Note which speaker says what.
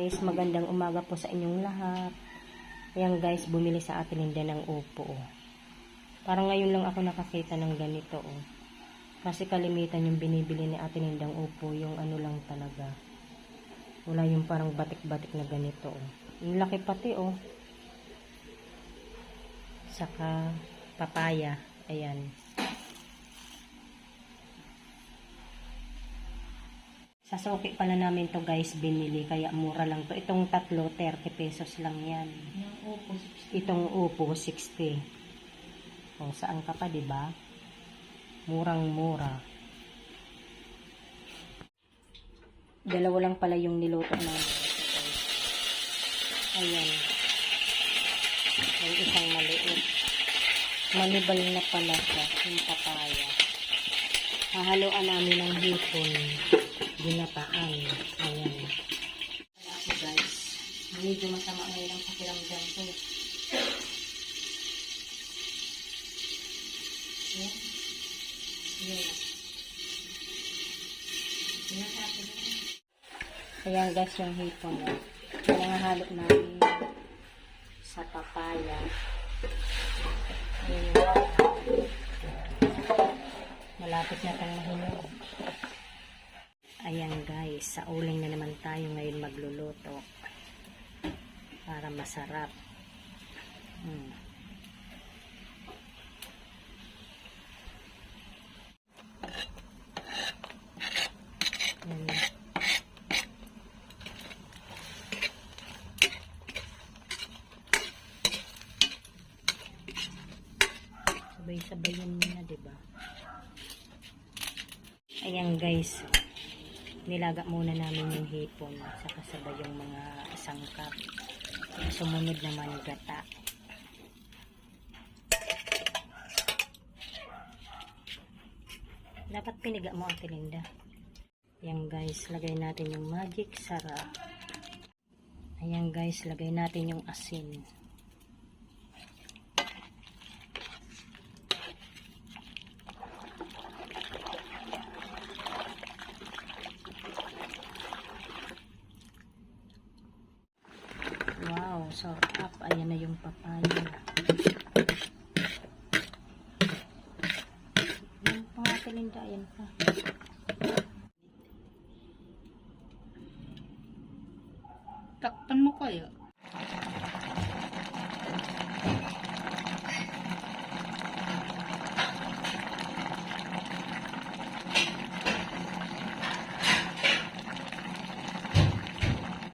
Speaker 1: Guys, magandang umaga po sa inyong lahat. Ayan guys, bumili sa atin Linda ng upo. Parang ngayon lang ako nakakita ng ganito. Kasi kalimitan yung binibili ni atin Lindang upo, yung ano lang talaga. Wala yung parang batik-batik na ganito. Yung laki pati Saka papaya. Ayan. Sa suki pala namin to guys binili, kaya mura lang to. Itong tatlo 30 pesos lang yan. Itong upo 60. Saan ka pa, 'di ba? Murang-mura. Dalawa lang pala yung niluto namin. Ayan. May isang maliit. Manibal na pala siya, yung papaya. Hahaluan namin ng hipon. Ginataan. Ayan. So guys, medyo masama ngayon ang pakiramdam ko. Ayan. Ayan guys, yung hipon. Pinangahalo namin sa papaya. Ayan. Malapit na tayong mahinog. Ayan guys, sa uling na naman tayo ngayon magluluto para masarap. Sabay-sabayan mo na, diba? Ayan guys, nilaga muna namin yung hipon sa kasabay yung mga sangkap. Sumunod naman gata. Dapat piniga mo, Ate Linda. Ayan guys, lagay natin yung magic sarap. Ayan guys, lagay natin yung asin. Wow, sarap. Ayan na yung papaya. Ayan pa nga, Linda. Ayan pa.
Speaker 2: Takpan mo kaya?